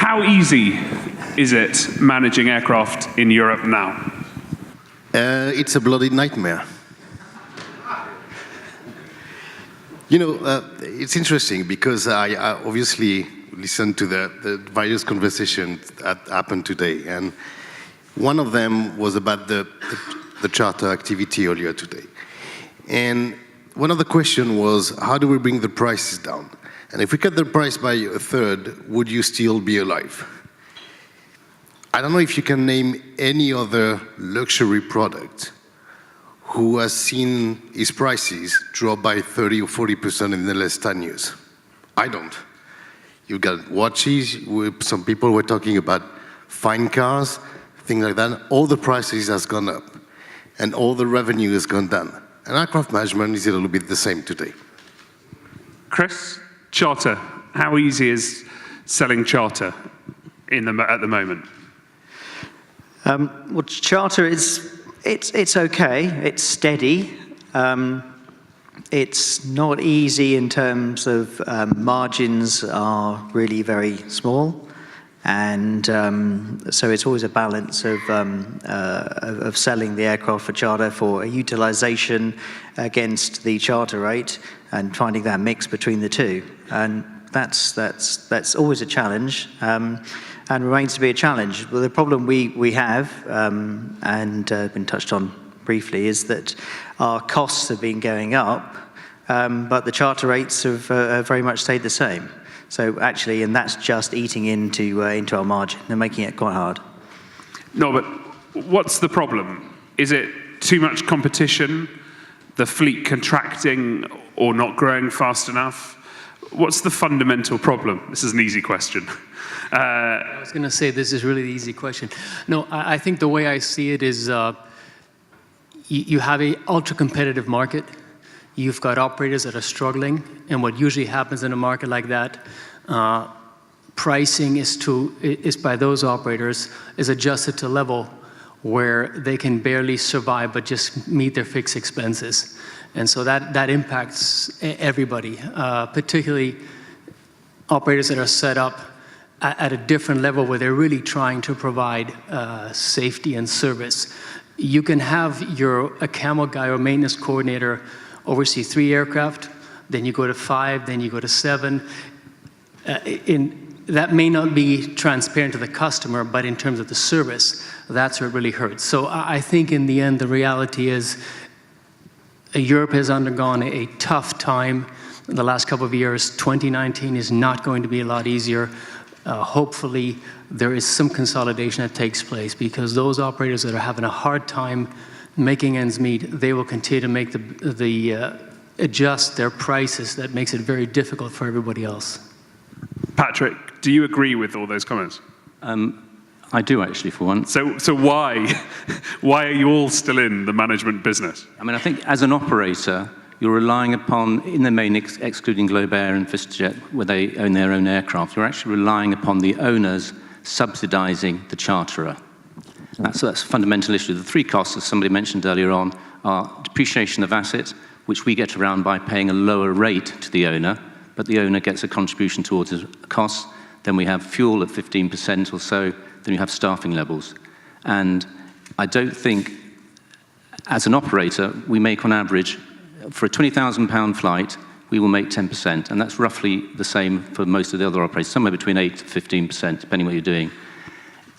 How easy is it managing aircraft in Europe now? It's a bloody nightmare. You know, it's interesting because I obviously listened to the various conversations that happened today, and one of them was about the charter activity earlier today. And one of the questions was, how do we bring the prices down? And if we cut the price by a third, would you still be alive? I don't know if you can name any other luxury product who has seen his prices drop by 30 or 40% in the last 10 years. I don't. You've got watches, some people were talking about fine cars, things like that. All the prices has gone up and all the revenue has gone down. And aircraft management is a little bit the same today. Chris, charter. How easy is selling charter at the moment? Well, charter it's okay. It's steady. It's not easy in terms of margins are really very small, and so it's always a balance of selling the aircraft for charter for a utilization against the charter rate and finding that mix between the two. And that's always a challenge, and remains to be a challenge. Well, the problem we have, and been touched on briefly, is that our costs have been going up, but the charter rates have very much stayed the same. So actually, and that's just eating into our margin and making it quite hard. No, but what's the problem? Is it too much competition, the fleet contracting or not growing fast enough? What's the fundamental problem? This is an easy question. I was going to say this is really the easy question. No, I think the way I see it is you have an ultra-competitive market. You've got operators that are struggling, and what usually happens in a market like that, pricing is by those operators is adjusted to a level where they can barely survive but just meet their fixed expenses. And so that impacts everybody, particularly operators that are set up at a different level where they're really trying to provide safety and service. You can have a camel guy or maintenance coordinator oversee 3 aircraft, then you go to 5, then you go to 7. That may not be transparent to the customer, but in terms of the service, that's where it really hurts. So I think in the end, the reality is Europe has undergone a tough time in the last couple of years. 2019 is not going to be a lot easier. Hopefully, there is some consolidation that takes place, because those operators that are having a hard time making ends meet, they will continue to make adjust their prices. That makes it very difficult for everybody else. Patrick, do you agree with all those comments? I do, actually, for one. So why are you all still in the management business? I mean, I think as an operator, you're relying upon, in the main, excluding Globair and VistaJet, where they own their own aircraft, you're actually relying upon the owners subsidizing the charterer. That's a fundamental issue. The 3 costs, as somebody mentioned earlier on, are depreciation of assets, which we get around by paying a lower rate to the owner, but the owner gets a contribution towards the costs. Then we have fuel at 15% or so. Then you have staffing levels. And I don't think, as an operator, we make on average, for a £20,000 flight, we will make 10%. And that's roughly the same for most of the other operators, somewhere between 8 to 15%, depending what you're doing.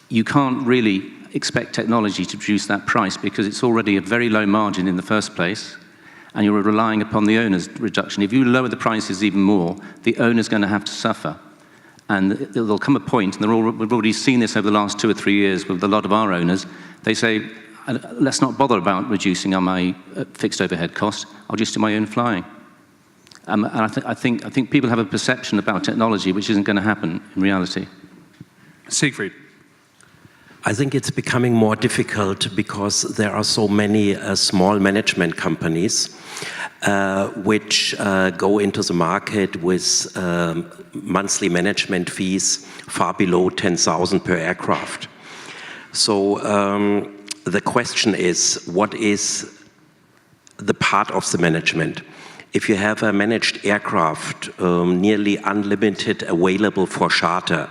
You can't really expect technology to produce that price, because it's already a very low margin in the first place, and you're relying upon the owner's reduction. If you lower the prices even more, the owner's going to have to suffer. And there'll come a point, and we've already seen this over the last 2 or 3 years with a lot of our owners, they say, let's not bother about reducing on my fixed overhead cost, I'll just do my own flying. And I think people have a perception about technology which isn't going to happen in reality. Siegfried. I think it's becoming more difficult because there are so many small management companies which go into the market with monthly management fees far below 10,000 per aircraft. So the question is, what is the part of the management? If you have a managed aircraft nearly unlimited available for charter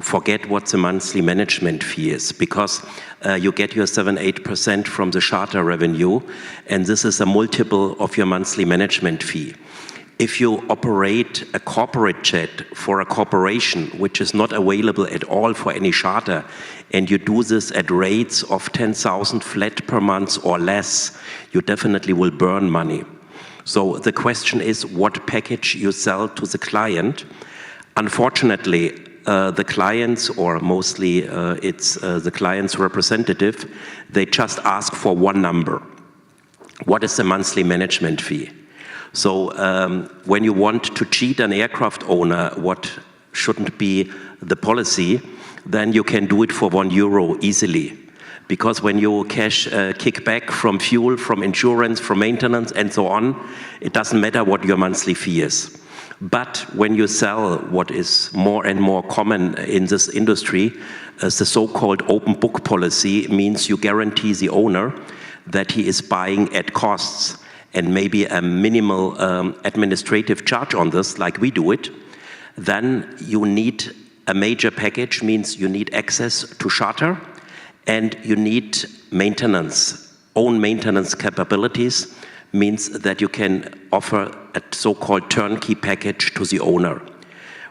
forget what the monthly management fee is, because you get your 7-8% from the charter revenue, and this is a multiple of your monthly management fee. If you operate a corporate jet for a corporation which is not available at all for any charter, and you do this at rates of 10,000 flat per month or less, you definitely will burn money. So the question is what package you sell to the client. Unfortunately, the clients, or mostly it's the client's representative, they just ask for one number. What is the monthly management fee? So when you want to cheat an aircraft owner, what shouldn't be the policy, then you can do it for €1 easily. Because when you cash kickback from fuel, from insurance, from maintenance, and so on, it doesn't matter what your monthly fee is. But when you sell what is more and more common in this industry, the so-called open book policy means you guarantee the owner that he is buying at costs and maybe a minimal administrative charge on this, like we do it, then you need a major package, means you need access to charter, and you need maintenance, own maintenance capabilities, means that you can offer a so-called turnkey package to the owner.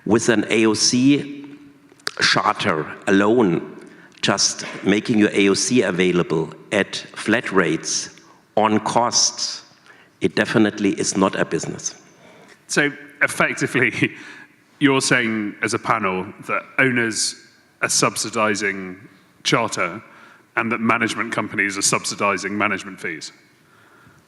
With an AOC charter alone, just making your AOC available at flat rates, on costs, it definitely is not a business. So effectively, you're saying as a panel that owners are subsidizing charter and that management companies are subsidizing management fees?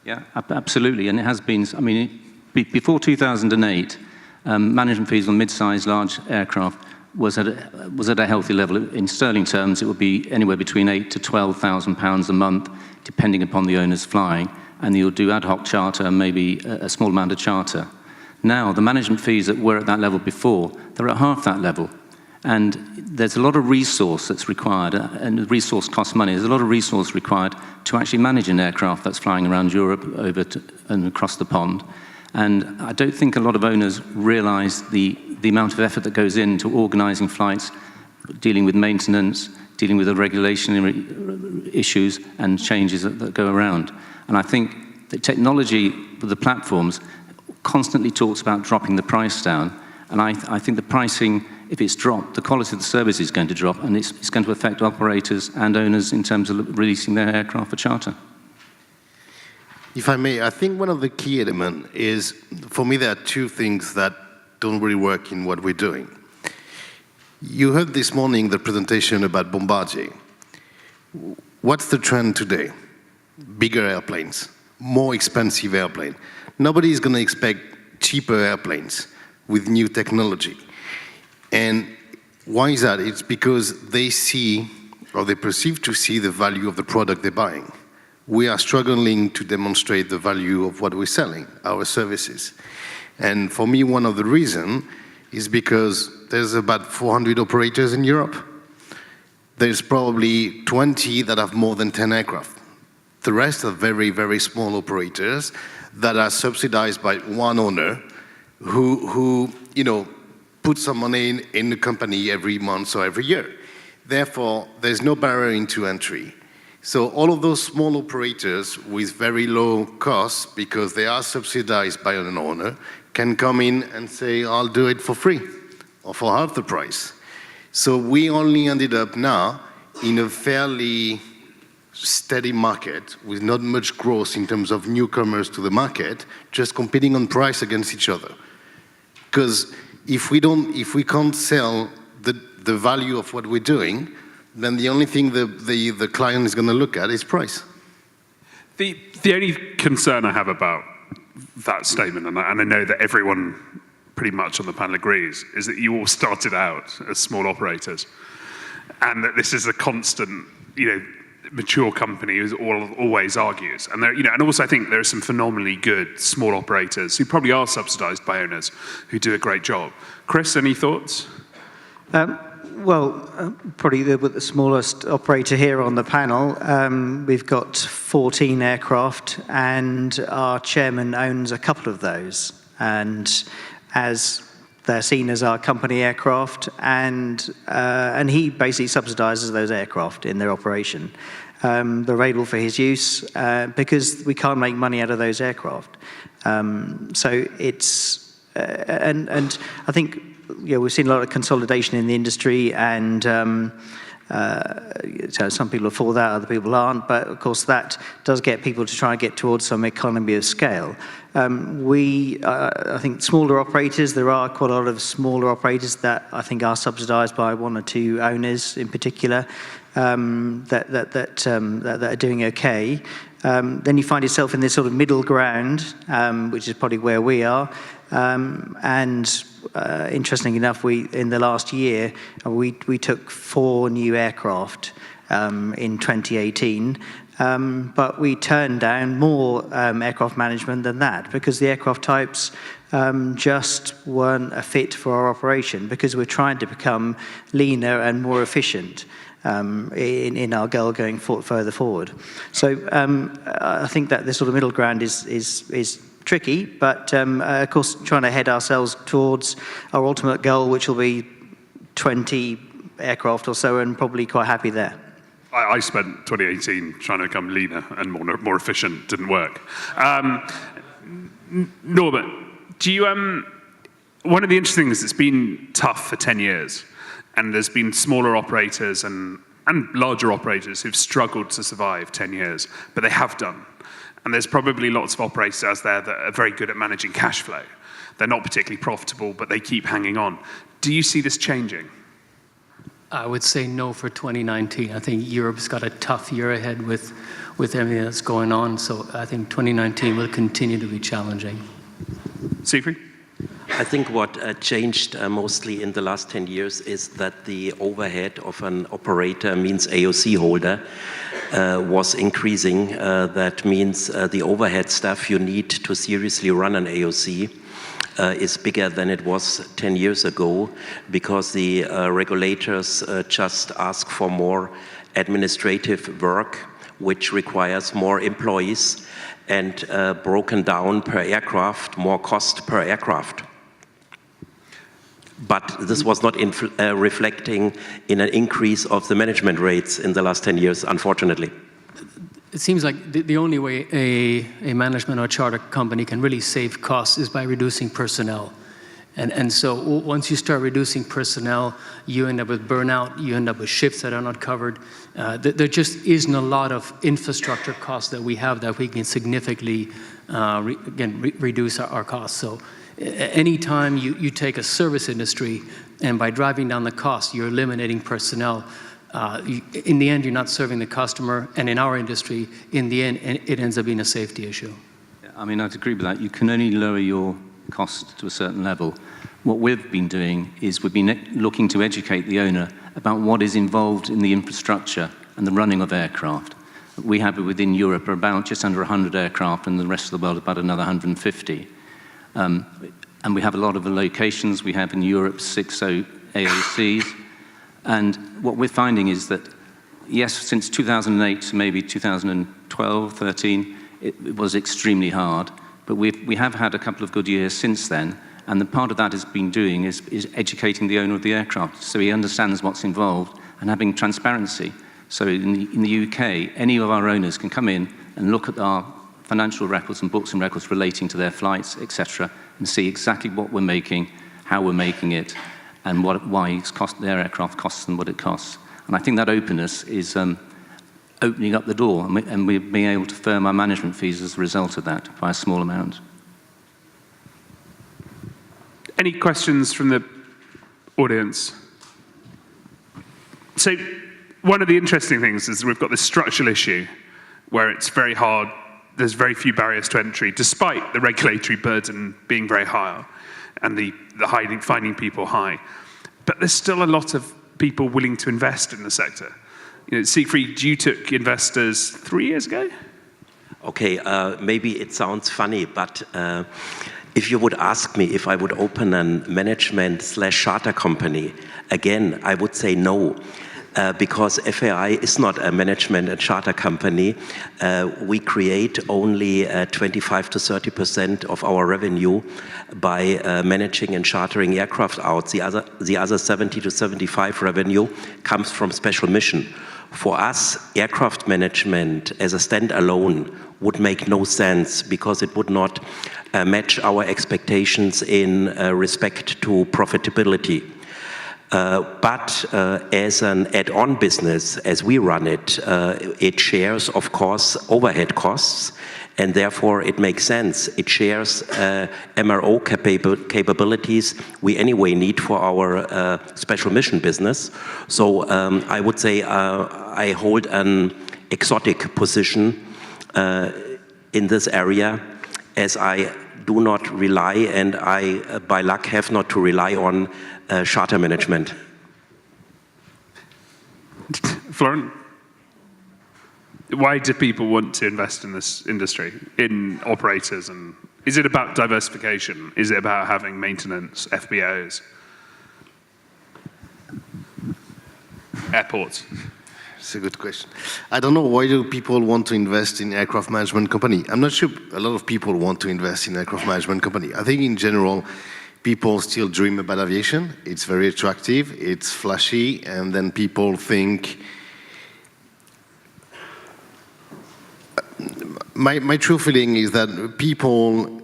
Yeah, absolutely, and it has been. I mean, before 2008, management fees on mid-sized, large aircraft was at a healthy level. In sterling terms, it would be anywhere between £8,000 to £12,000 a month, depending upon the owner's flying, and you'll do ad hoc charter and maybe a small amount of charter. Now, the management fees that were at that level before, they're at half that level. And there's a lot of resource that's required, and the resource costs money. There's a lot of resource required to actually manage an aircraft that's flying around Europe and across the pond. And I don't think a lot of owners realize the amount of effort that goes into organizing flights, dealing with maintenance, dealing with the regulation issues and changes that go around. And I think the technology with the platforms constantly talks about dropping the price down. And I think the pricing, if it's dropped, the quality of the service is going to drop, and it's going to affect operators and owners in terms of releasing their aircraft for charter. If I may, I think one of the key elements is, for me, there are two things that don't really work in what we're doing. You heard this morning the presentation about Bombardier. What's the trend today? Bigger airplanes, more expensive airplanes. Nobody is going to expect cheaper airplanes with new technology. And why is that? It's because they see, or they perceive to see, the value of the product they're buying. We are struggling to demonstrate the value of what we're selling, our services. And for me, one of the reasons is because there's about 400 operators in Europe. There's probably 20 that have more than 10 aircraft. The rest are very, very small operators that are subsidized by one owner who put some money in the company every month or every year. Therefore, there's no barrier into entry. So all of those small operators with very low costs, because they are subsidized by an owner, can come in and say, I'll do it for free or for half the price. So we only ended up now in a fairly steady market with not much growth in terms of newcomers to the market, just competing on price against each other. Because if we can't sell the value of what we're doing, then the only thing the client is going to look at is price. The only concern I have about that statement, and I know that everyone pretty much on the panel agrees, is that you all started out as small operators, and that this is a constant, mature company who always argues. And and also I think there are some phenomenally good small operators who probably are subsidized by owners who do a great job. Chris, any thoughts? Probably the smallest operator here on the panel. We've got 14 aircraft, and our chairman owns a couple of those. And as they're seen as our company aircraft, and he basically subsidises those aircraft in their operation. They're available for his use because we can't make money out of those aircraft. So it's and I think we've seen a lot of consolidation in the industry, and so some people are for that, other people aren't. But of course, that does get people to try and get towards some economy of scale. I think smaller operators, there are quite a lot of smaller operators that I think are subsidised by one or two owners in particular that are doing okay. Then you find yourself in this sort of middle ground, which is probably where we are. Interestingly enough, in the last year, we took 4 new aircraft in 2018. But we turned down more aircraft management than that because the aircraft types just weren't a fit for our operation, because we're trying to become leaner and more efficient in our goal going further forward. So I think that this sort of middle ground is tricky, but of course trying to head ourselves towards our ultimate goal, which will be 20 aircraft or so, and probably quite happy there. I spent 2018 trying to become leaner and more efficient. Didn't work. Norbert, do you? One of the interesting things, it's been tough for 10 years, and there's been smaller operators and larger operators who've struggled to survive 10 years, but they have done. And there's probably lots of operators out there that are very good at managing cash flow. They're not particularly profitable, but they keep hanging on. Do you see this changing? I would say no for 2019. I think Europe's got a tough year ahead with everything that's going on. So I think 2019 will continue to be challenging. Siegfried? I think what changed mostly in the last 10 years is that the overhead of an operator, means AOC holder, was increasing. That means the overhead stuff you need to seriously run an AOC is bigger than it was 10 years ago, because the regulators just ask for more administrative work, which requires more employees, and broken down per aircraft, more cost per aircraft. But this was not reflecting in an increase of the management rates in the last 10 years, unfortunately. It seems like the only way a management or charter company can really save costs is by reducing personnel. And so once you start reducing personnel, you end up with burnout, you end up with shifts that are not covered. There just isn't a lot of infrastructure costs that we have that we can significantly, reduce our costs. So anytime you take a service industry, and by driving down the cost, you're eliminating personnel, in the end, you're not serving the customer, and in our industry, in the end, it ends up being a safety issue. I mean, I'd agree with that. You can only lower your costs to a certain level. What we've been doing is we've been looking to educate the owner about what is involved in the infrastructure and the running of aircraft. We have within Europe about just under 100 aircraft, and the rest of the world about another 150. And we have a lot of the locations. We have in Europe 6 AOCs. And what we're finding is that, yes, since 2008 to maybe 2012, 13, it was extremely hard. But we have had a couple of good years since then. And the part of that has been doing is educating the owner of the aircraft so he understands what's involved and having transparency. So in the UK, any of our owners can come in and look at our financial records and books and records relating to their flights, etc., and see exactly what we're making, how we're making it, and why their aircraft costs them what it costs. And I think that openness is opening up the door, and we're being able to firm our management fees as a result of that by a small amount. Any questions from the audience? So one of the interesting things is we've got this structural issue where it's very hard, there's very few barriers to entry, despite the regulatory burden being very high and the finding people high. But there's still a lot of people willing to invest in the sector. You know, Siegfried, you took investors 3 years ago? Okay, maybe it sounds funny, but if you would ask me if I would open a management/charter company, again, I would say no. because FAI is not a management and charter company. We create only 25 to 30% of our revenue by managing and chartering aircraft out. The other 70 to 75 revenue comes from special mission. For us, aircraft management as a standalone would make no sense because it would not match our expectations in respect to profitability. But as an add-on business, as we run it, it shares, of course, overhead costs, and therefore it makes sense. It shares MRO capabilities we anyway need for our special mission business. So I would say I hold an exotic position in this area, as I do not rely, and I, by luck, have not to rely on charter management. Florent, why do people want to invest in this industry, in operators? And is it about diversification? Is it about having maintenance, FBOs, airports? It's a good question. I don't know, why do people want to invest in aircraft management company? I'm not sure a lot of people want to invest in aircraft management company. I think in general, people still dream about aviation. It's very attractive, it's flashy, and then people think... My true feeling is that people,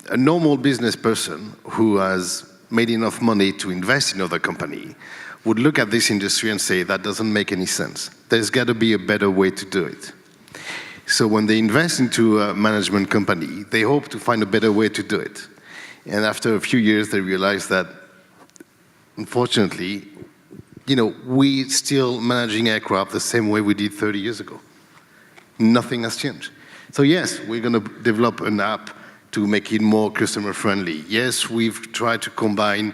a normal business person who has made enough money to invest in other company, would look at this industry and say, that doesn't make any sense. There's got to be a better way to do it. So when they invest into a management company, they hope to find a better way to do it. And after a few years, they realize that, unfortunately, we're still managing aircraft the same way we did 30 years ago. Nothing has changed. So yes, we're going to develop an app to make it more customer-friendly. Yes, we've tried to combine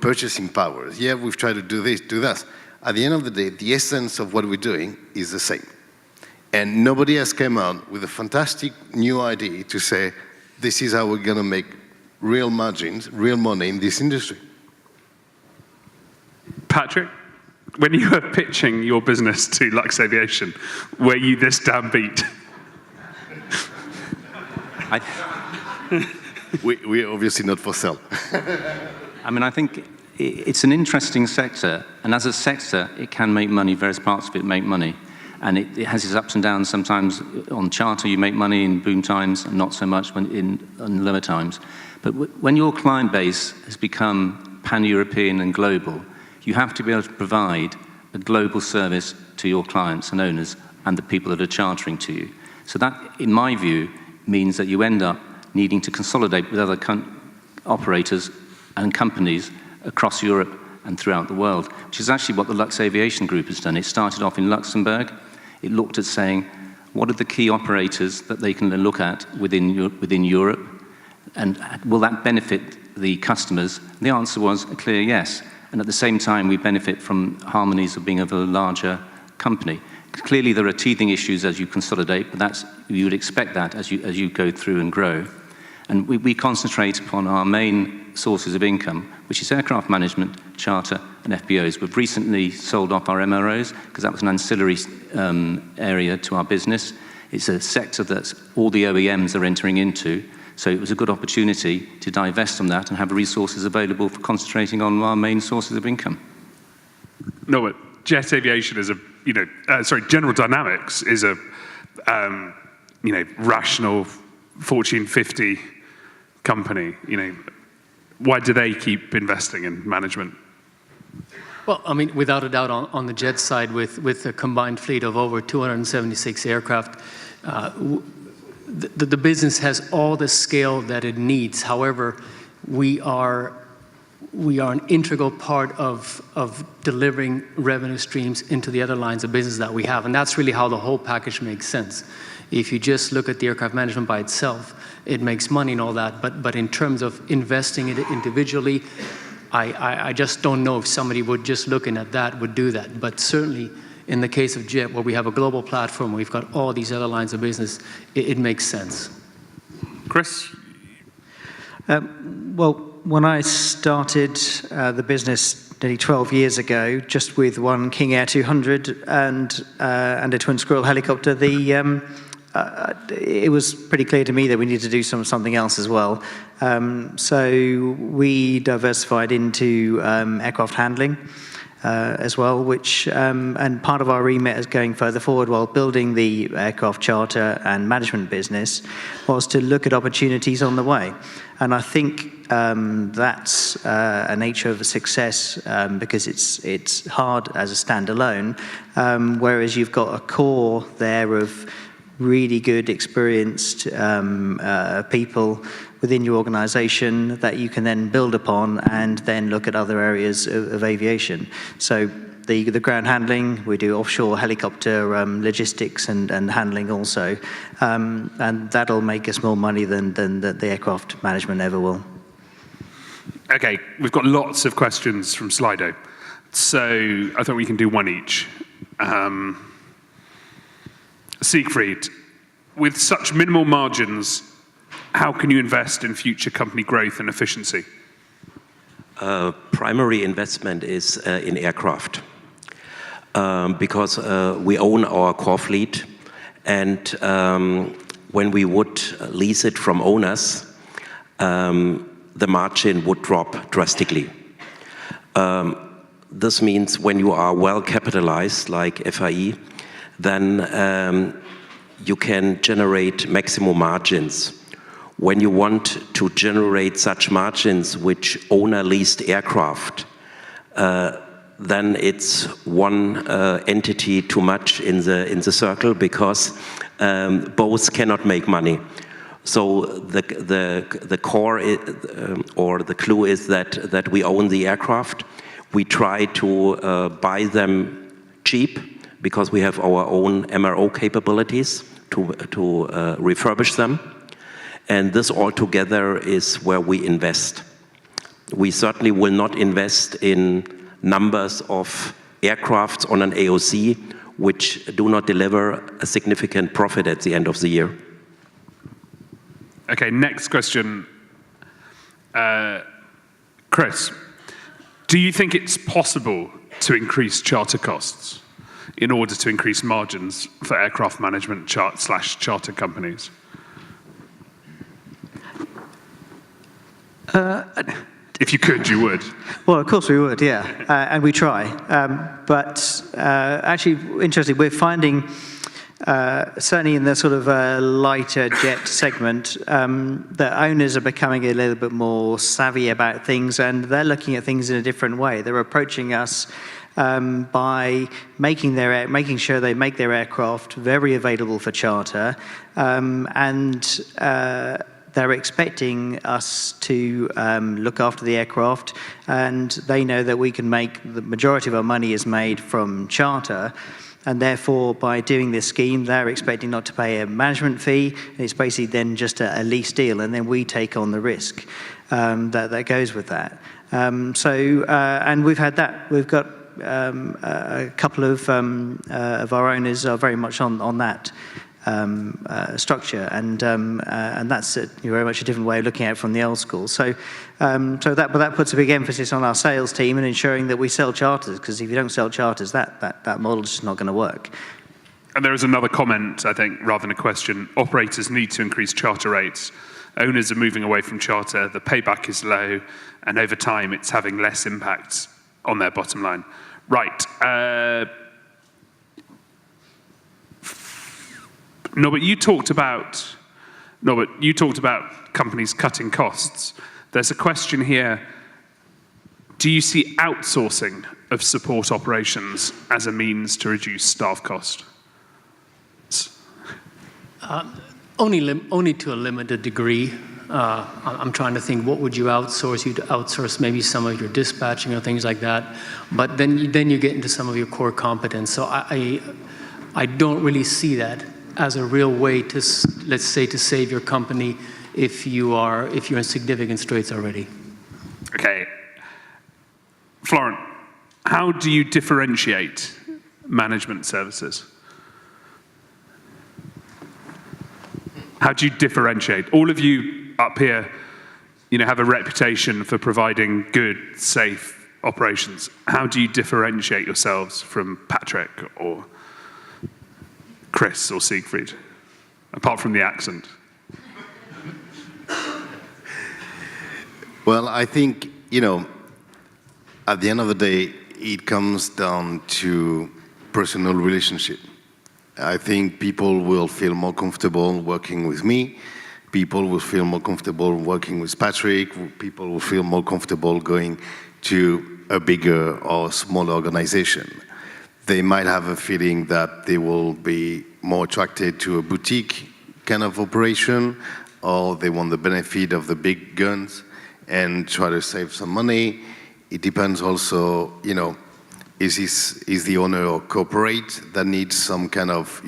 purchasing powers. Yeah, we've tried to do this, do that. At the end of the day, the essence of what we're doing is the same. And nobody has come out with a fantastic new idea to say, this is how we're going to make real margins, real money in this industry. Patrick, when you were pitching your business to Luxaviation, were you this downbeat? We're obviously not for sale. I mean, I think it's an interesting sector, and as a sector, it can make money. Various parts of it make money, and it has its ups and downs. Sometimes on charter, you make money in boom times, and not so much when in lower times. But when your client base has become pan-European and global, you have to be able to provide a global service to your clients and owners and the people that are chartering to you. So that, in my view, means that you end up needing to consolidate with other operators and companies across Europe and throughout the world, which is actually what the Luxaviation group has done. It started off in Luxembourg. It looked at saying, what are the key operators that they can look at within Europe, and will that benefit the customers? And the answer was a clear yes. And at the same time, we benefit from harmonies of being of a larger company. Clearly, there are teething issues as you consolidate, but you would expect that as you go through and grow. And we concentrate upon our main sources of income, which is aircraft management, charter, and FBOs. We've recently sold off our MROs because that was an ancillary area to our business. It's a sector that all the OEMs are entering into, so it was a good opportunity to divest from that and have resources available for concentrating on our main sources of income. Norbert, jet aviation is General Dynamics is a, rational Fortune 50 company. Why do they keep investing in management? Well, I mean, without a doubt, on the jet side, with a combined fleet of over 276 aircraft, the business has all the scale that it needs. However, we are an integral part of delivering revenue streams into the other lines of business that we have, and that's really how the whole package makes sense. If you just look at the aircraft management by itself, it makes money and all that, but in terms of investing in it individually, I just don't know if somebody would just looking at that would do that. But certainly in the case of JET, where we have a global platform, we've got all these other lines of business, it makes sense. Chris? Well, when I started the business nearly 12 years ago, just with one King Air 200 and a twin Squirrel helicopter, it was pretty clear to me that we needed to do something else as well. So we diversified into aircraft handling as well, which and part of our remit is going further forward while building the aircraft charter and management business was to look at opportunities on the way. And I think that's a nature of a success because it's hard as a standalone, whereas you've got a core there of really good, experienced people within your organization that you can then build upon and then look at other areas of aviation. So the ground handling, we do offshore helicopter logistics and handling also, and that'll make us more money than the aircraft management ever will. Okay, we've got lots of questions from Slido, so I thought we can do one each. Siegfried, with such minimal margins, how can you invest in future company growth and efficiency? Primary investment is in aircraft because we own our core fleet, and when we would lease it from owners, the margin would drop drastically. This means when you are well capitalized, like FAE, then you can generate maximum margins. When you want to generate such margins which owner-leased aircraft, then it's one entity too much in the circle because both cannot make money. So the core or the clue is that we own the aircraft. We try to buy them cheap because we have our own MRO capabilities to refurbish them. And this altogether is where we invest. We certainly will not invest in numbers of aircrafts on an AOC which do not deliver a significant profit at the end of the year. Okay, next question. Chris, do you think it's possible to increase charter costs in order to increase margins for aircraft management charter companies? If you could, you would. Well, of course we would, yeah, and we try. But actually, interesting, we're finding, certainly in the sort of lighter jet segment, that owners are becoming a little bit more savvy about things, and they're looking at things in a different way. They're approaching us by making sure they make their aircraft very available for charter, and they're expecting us to look after the aircraft, and they know that we can make the majority of our money is made from charter, and therefore by doing this scheme they're expecting not to pay a management fee. It's basically then just a lease deal, and then we take on the risk that goes with that. And we've had that. We've got a couple of our owners are very much on that structure, and that's very much a different way of looking at it from the old school. So that puts a big emphasis on our sales team and ensuring that we sell charters, because if you don't sell charters, that model is just not going to work. And there is another comment, I think, rather than a question. Operators need to increase charter rates. Owners are moving away from charter. The payback is low, and over time, it's having less impact on their bottom line. Right. Norbert, you talked about companies cutting costs. There's a question here. Do you see outsourcing of support operations as a means to reduce staff cost? Only to a limited degree. I'm trying to think, what would you outsource? You'd outsource maybe some of your dispatching or things like that. But then you get into some of your core competence. So I don't really see that as a real way to, let's say, to save your company if you're in significant straits already. Okay. Florent, how do you differentiate management services? How do you differentiate? All of you up here, have a reputation for providing good, safe, operations. How do you differentiate yourselves from Patrick or Chris or Siegfried, apart from the accent? Well, I think, at the end of the day, it comes down to personal relationship. I think people will feel more comfortable working with me. People will feel more comfortable working with Patrick. People will feel more comfortable going to a bigger or smaller organization. They might have a feeling that they will be more attracted to a boutique kind of operation, or they want the benefit of the big guns and try to save some money. It depends also, is the owner or corporate that needs some kind of,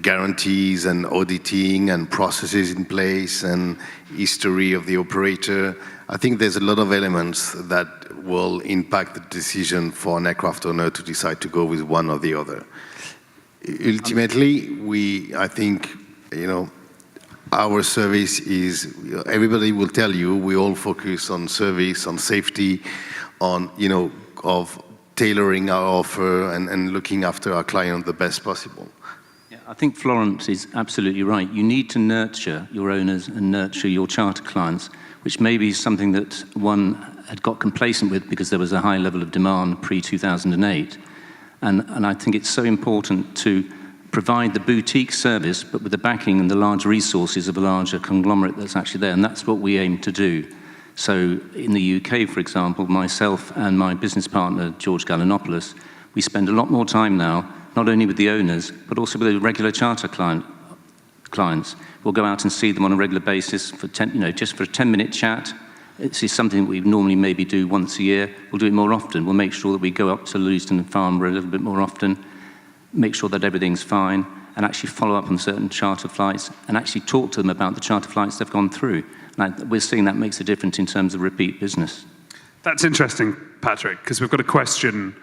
guarantees and auditing and processes in place and history of the operator. I think there's a lot of elements that will impact the decision for an aircraft owner to decide to go with one or the other. Ultimately, I think, our service is, everybody will tell you, we all focus on service, on safety, on, of tailoring our offer and looking after our client the best possible. I think Florent is absolutely right. You need to nurture your owners and nurture your charter clients, which may be something that one had got complacent with because there was a high level of demand pre-2008. And I think it's so important to provide the boutique service, but with the backing and the large resources of a larger conglomerate that's actually there, and that's what we aim to do. So in the UK, for example, myself and my business partner, George Gallinopoulos, we spend a lot more time now, not only with the owners, but also with the regular charter clients. We'll go out and see them on a regular basis for just for a 10-minute chat. This is something that we normally maybe do once a year. We'll do it more often. We'll make sure that we go up to Lewiston and Farnborough a little bit more often, make sure that everything's fine, and actually follow up on certain charter flights and actually talk to them about the charter flights they've gone through. And we're seeing that makes a difference in terms of repeat business. That's interesting, Patrick, because we've got a question,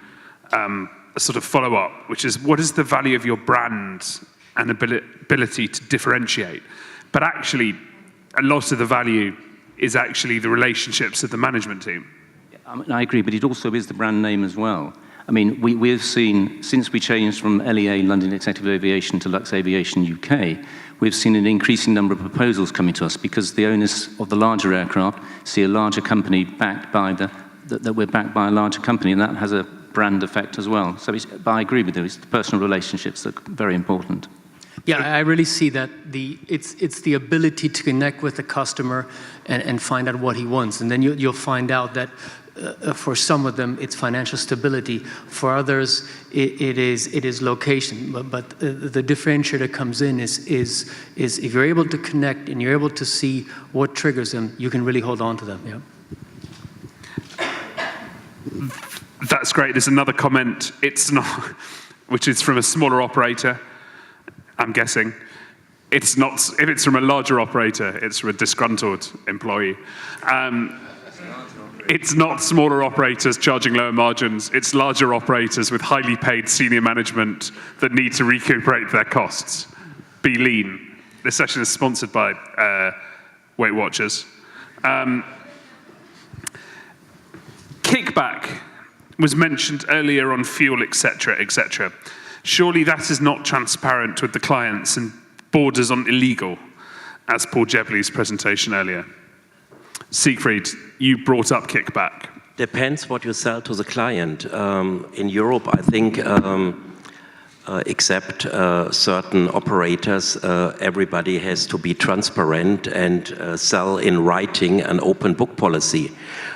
a sort of follow-up, which is, what is the value of your brand and ability to differentiate? But actually, a lot of the value is actually the relationships of the management team. I agree, but it also is the brand name as well. I mean, we've seen, since we changed from LEA, London Executive Aviation, to Luxaviation UK, we've seen an increasing number of proposals coming to us because the owners of the larger aircraft see a larger company backed by that we're backed by a larger company, and that has a brand effect as well. So but I agree with you, it's the personal relationships that are very important. Yeah, I really see that it's the ability to connect with the customer and find out what he wants. And then you'll find out that for some of them, it's financial stability. For others, it is location. But the differentiator comes in is if you're able to connect and you're able to see what triggers them, you can really hold on to them. Yeah. That's great. There's another comment. It's not, which is from a smaller operator, I'm guessing. It's not, if it's from a larger operator, it's from a disgruntled employee. It's not smaller operators charging lower margins. It's larger operators with highly paid senior management that need to recuperate their costs. Be lean. This session is sponsored by Weight Watchers. Kickback was mentioned earlier on fuel, etc., etc. Surely that is not transparent with the clients and borders on illegal, as Paul Jebley's presentation earlier. Siegfried, you brought up kickback. Depends what you sell to the client. In Europe, I think, except certain operators, everybody has to be transparent and sell in writing an open book policy.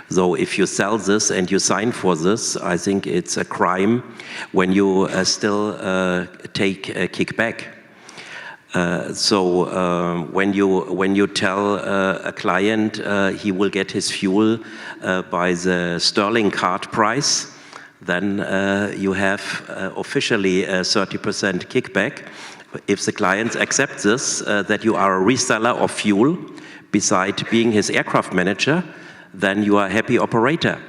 So if you sell this and you sign for this, I think it's a crime when you still take a kickback. So when you tell a client he will get his fuel by the Sterling card price, then you have officially a 30% kickback. If the client accepts this, that you are a reseller of fuel, beside being his aircraft manager, then you are a happy operator.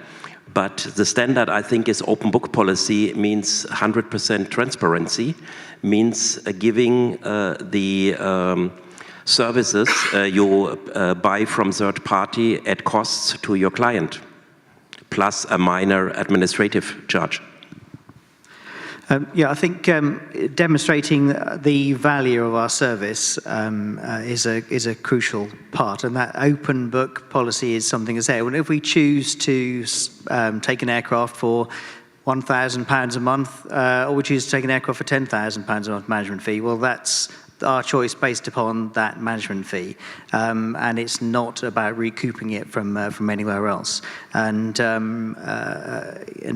But the standard, I think, is open book policy, means 100% transparency, means giving the services you buy from third party at costs to your client. plus a minor administrative charge. Yeah, I think demonstrating the value of our service is a crucial part, and that open book policy is something that's there. And if we choose to take an aircraft for £1,000 a month, or we choose to take an aircraft for £10,000 a month management fee, well, that's our choice based upon that management fee, and it's not about recouping it from anywhere else. And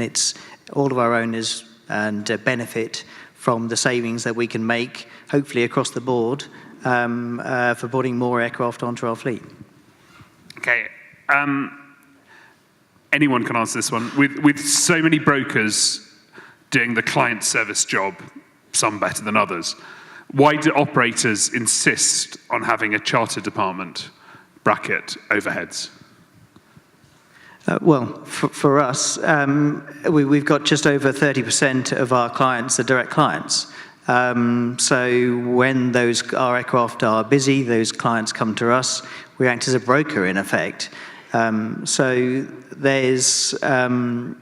it's all of our owners and benefit from the savings that we can make, hopefully across the board, for putting more aircraft onto our fleet. Okay. Anyone can answer this one. With so many brokers doing the client service job, some better than others, why do operators insist on having a charter department, bracket, overheads? Well, for us, we've got just over 30% of our clients are direct clients. So when our aircraft are busy, those clients come to us. We act as a broker, in effect. So there's a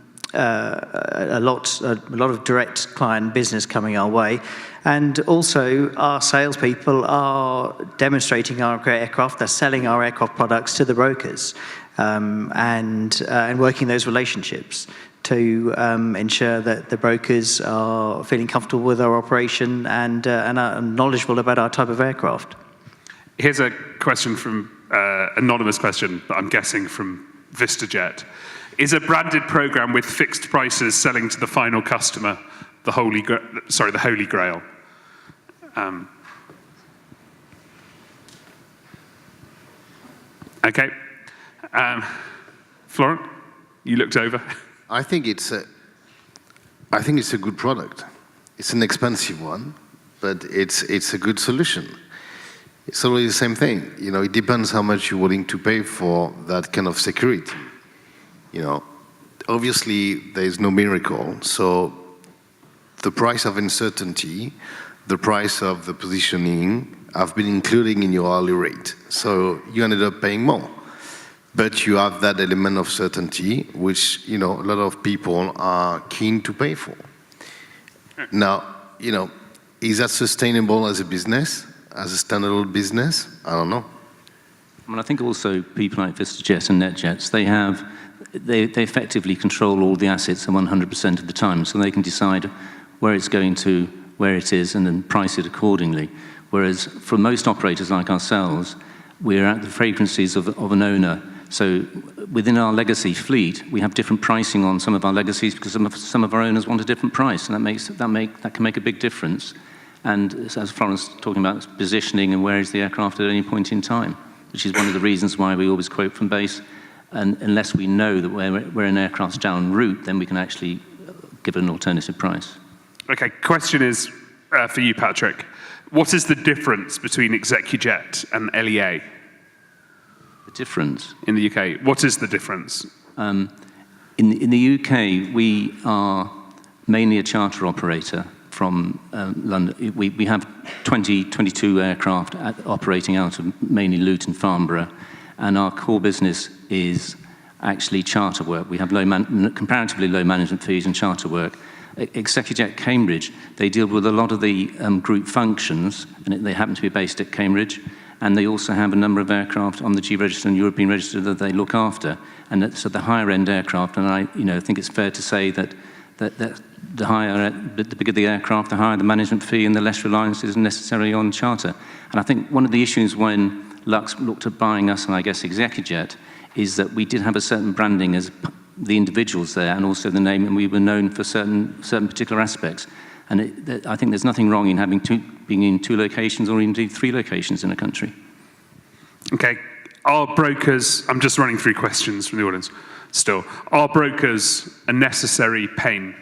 lot of direct client business coming our way. And also, our salespeople are demonstrating our aircraft. They're selling our aircraft products to the brokers, and working those relationships to ensure that the brokers are feeling comfortable with our operation and are knowledgeable about our type of aircraft. Here's a question from anonymous question, but I'm guessing from VistaJet. Is a branded program with fixed prices selling to the final customer the holy grail? Okay. Florent, you looked over. I think it's a good product. It's an expensive one, but it's a good solution. It's always the same thing. You know, it depends how much you're willing to pay for that kind of security. You know, obviously there is no miracle, so the price of uncertainty, the price of the positioning have been including in your hourly rate. So you ended up paying more. But you have that element of certainty, which, you know, a lot of people are keen to pay for. Now, you know, is that sustainable as a business, as a standalone business? I don't know. I mean, I think also people like VistaJet and NetJets, they effectively control all the assets 100% of the time, so they can decide where it's going to, where it is, and then price it accordingly. Whereas for most operators like ourselves, we're at the frequencies of an owner. So within our legacy fleet, we have different pricing on some of our legacies because some of our owners want a different price, and that can make a big difference. And as Florent's talking about, positioning and where is the aircraft at any point in time, which is one of the reasons why we always quote from base. And unless we know that where an aircraft's down route, then we can actually give it an alternative price. Okay, question is for you, Patrick. What is the difference between ExecuJet and LEA? The difference? In the UK, what is the difference? In the UK, we are mainly a charter operator from London. We have 22 aircraft operating out of mainly Luton, Farnborough, and our core business is actually charter work. We have comparatively low management fees and charter work. ExecuJet Cambridge, they deal with a lot of the group functions, and they happen to be based at Cambridge, and they also have a number of aircraft on the G register and European register that they look after, and so the higher end aircraft. And I think it's fair to say that the bigger the aircraft, the higher the management fee, and the less reliance is necessarily on charter. And I think one of the issues when Lux looked at buying us, and I guess ExecuJet, is that we did have a certain branding as the individuals there, and also the name, and we were known for certain particular aspects. And I think there's nothing wrong in being in 2 locations or indeed 3 locations in a country. Okay, are brokers, I'm just running through questions from the audience still, are brokers a necessary pain?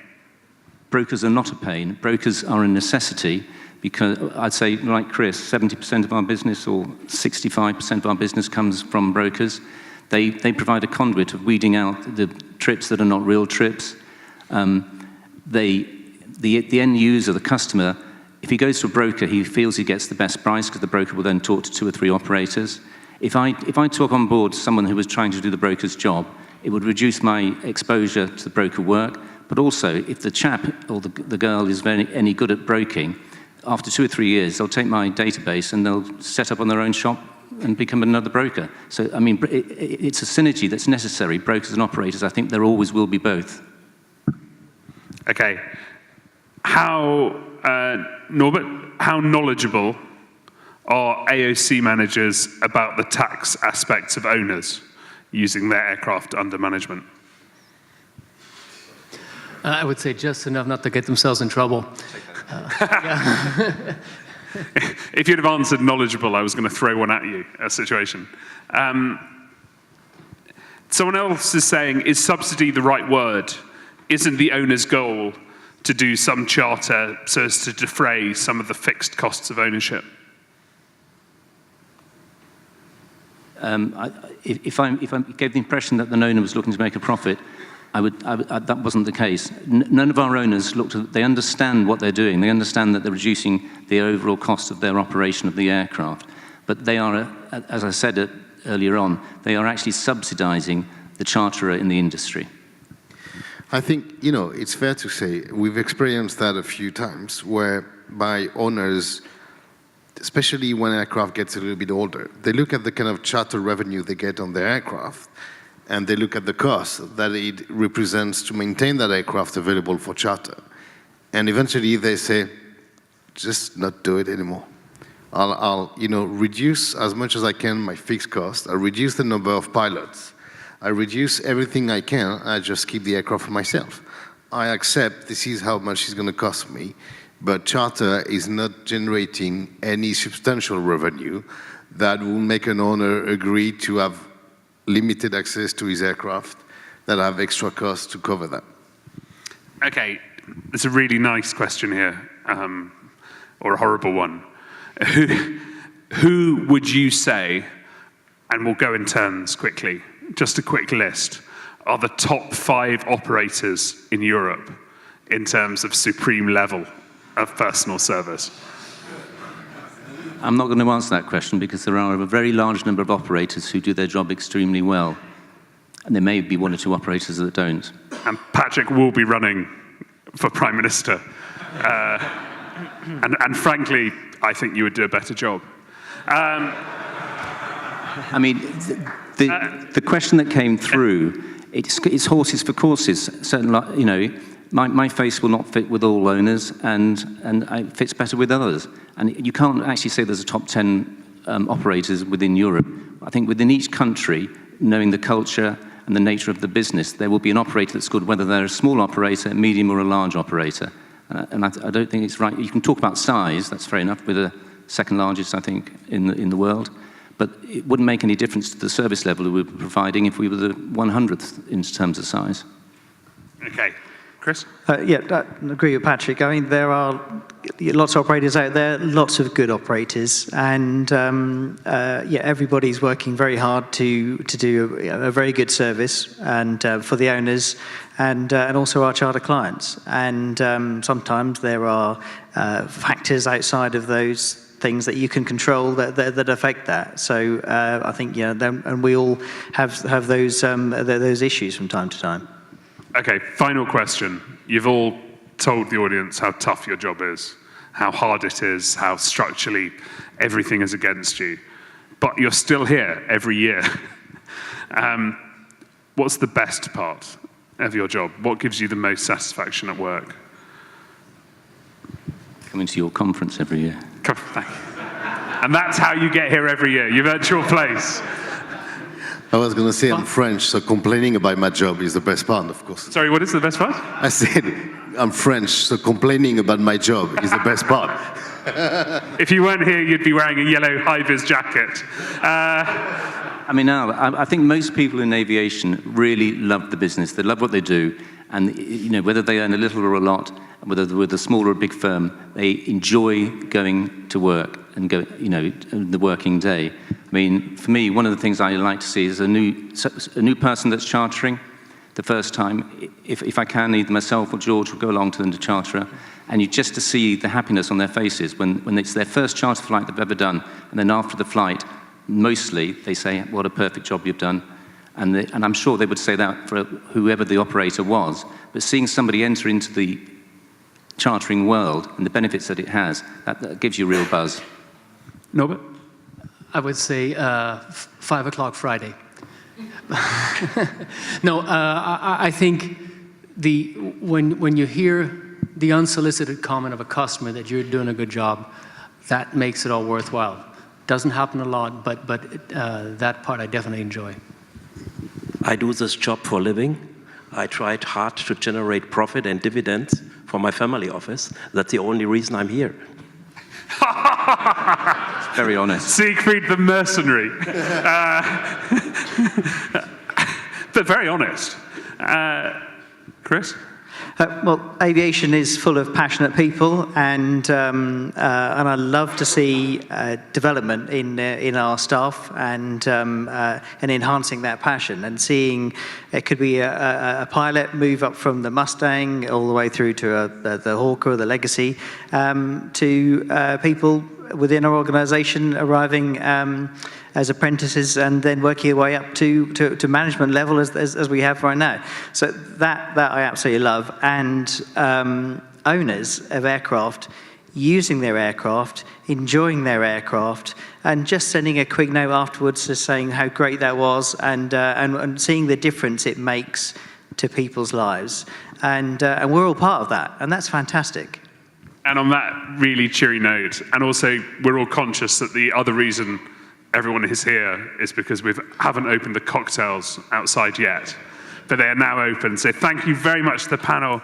Brokers are not a pain. Brokers are a necessity because I'd say, like Chris, 70% of our business or 65% of our business comes from brokers. They provide a conduit of weeding out the trips that are not real trips. The end user, the customer, if he goes to a broker, he feels he gets the best price because the broker will then talk to 2 or 3 operators. If I took on board someone who was trying to do the broker's job, It would reduce my exposure to the broker work, but also if the chap or the girl is any good at broking, after 2 or 3 years, they'll take my database and they'll set up on their own shop and become another broker. So, I mean, it's a synergy that's necessary. Brokers and operators, I think there always will be both. Okay. Norbert, how knowledgeable are AOC managers about the tax aspects of owners using their aircraft under management? I would say just enough not to get themselves in trouble. If you'd have answered knowledgeable, I was going to throw one at you, a situation. Someone else is saying, is subsidy the right word? Isn't the owner's goal to do some charter so as to defray some of the fixed costs of ownership? If I gave the impression that the owner was looking to make a profit, that wasn't the case. None of our owners they understand what they're doing. They understand that they're reducing the overall cost of their operation of the aircraft. But they are, as I said earlier on, they are actually subsidizing the charterer in the industry. I think, it's fair to say we've experienced that a few times whereby owners, especially when aircraft gets a little bit older, they look at the kind of charter revenue they get on their aircraft, and they look at the cost that it represents to maintain that aircraft available for charter. And eventually they say, just not do it anymore. I'll reduce as much as I can my fixed cost. I'll reduce the number of pilots. I reduce everything I can. I just keep the aircraft for myself. I accept this is how much it's going to cost me, but charter is not generating any substantial revenue that will make an owner agree to have limited access to his aircraft that have extra costs to cover that. Okay, it's a really nice question here, or a horrible one. Who would you say, and we'll go in turns quickly, just a quick list, are the top 5 operators in Europe in terms of supreme level of personal service? I'm not going to answer that question because there are a very large number of operators who do their job extremely well. And there may be 1 or 2 operators that don't. And Patrick will be running for Prime Minister. And frankly, I think you would do a better job. I mean, the question that came through, it's horses for courses. Certainly, my face will not fit with all owners, and it fits better with others. And you can't actually say there's a top 10 operators within Europe. I think within each country, knowing the culture and the nature of the business, there will be an operator that's good, whether they're a small operator, a medium or a large operator. And I don't think it's right. You can talk about size, that's fair enough, we're the second largest, I think, in the world. But it wouldn't make any difference to the service level we were providing if we were the 100th in terms of size. Okay. Chris? Yeah, I agree with Patrick. I mean, there are lots of operators out there, lots of good operators, and everybody's working very hard to do a very good service and for the owners and also our charter clients. And sometimes there are factors outside of those things that you can control that affect that. So I think and we all have those issues from time to time. Okay, final question. You've all told the audience how tough your job is, how hard it is, how structurally everything is against you. But you're still here every year. What's the best part of your job? What gives you the most satisfaction at work? Coming to your conference every year. And that's how you get here every year. You've earned your place. I was going to say I'm French, so complaining about my job is the best part, of course. Sorry, what is the best part? I said I'm French, so complaining about my job is the best part. If you weren't here, you'd be wearing a yellow high-vis jacket. I mean, Al, I think most people in aviation really love the business. They love what they do. And whether they earn a little or a lot, whether they're with a small or a big firm, they enjoy going to work and the working day. I mean, for me, one of the things I like to see is a new person that's chartering the first time. If I can, either myself or George will go along to them to charter, and just to see the happiness on their faces when it's their first charter flight they've ever done, and then after the flight, mostly they say, "What a perfect job you've done." And I'm sure they would say that for whoever the operator was. But seeing somebody enter into the chartering world and the benefits that it has, that gives you real buzz. Norbert? I would say 5 o'clock Friday. No, I think when you hear the unsolicited comment of a customer that you're doing a good job, that makes it all worthwhile. Doesn't happen a lot, but that part I definitely enjoy. I do this job for a living. I tried hard to generate profit and dividends for my family office. That's the only reason I'm here. Very honest. Siegfried the mercenary. But very honest. Chris? Well, aviation is full of passionate people, and I love to see development in our staff and enhancing that passion, and seeing it could be a pilot move up from the Mustang all the way through to the Hawker or the Legacy, to people within our organisation arriving as apprentices and then working your way up to management level as we have right now. So that I absolutely love. And owners of aircraft using their aircraft, enjoying their aircraft, and just sending a quick note afterwards just saying how great that was, and seeing the difference it makes to people's lives. And we're all part of that, and that's fantastic. And on that really cheery note, and also we're all conscious that the other reason everyone is here is because we haven't opened the cocktails outside yet, but they are now open. So thank you very much to the panel.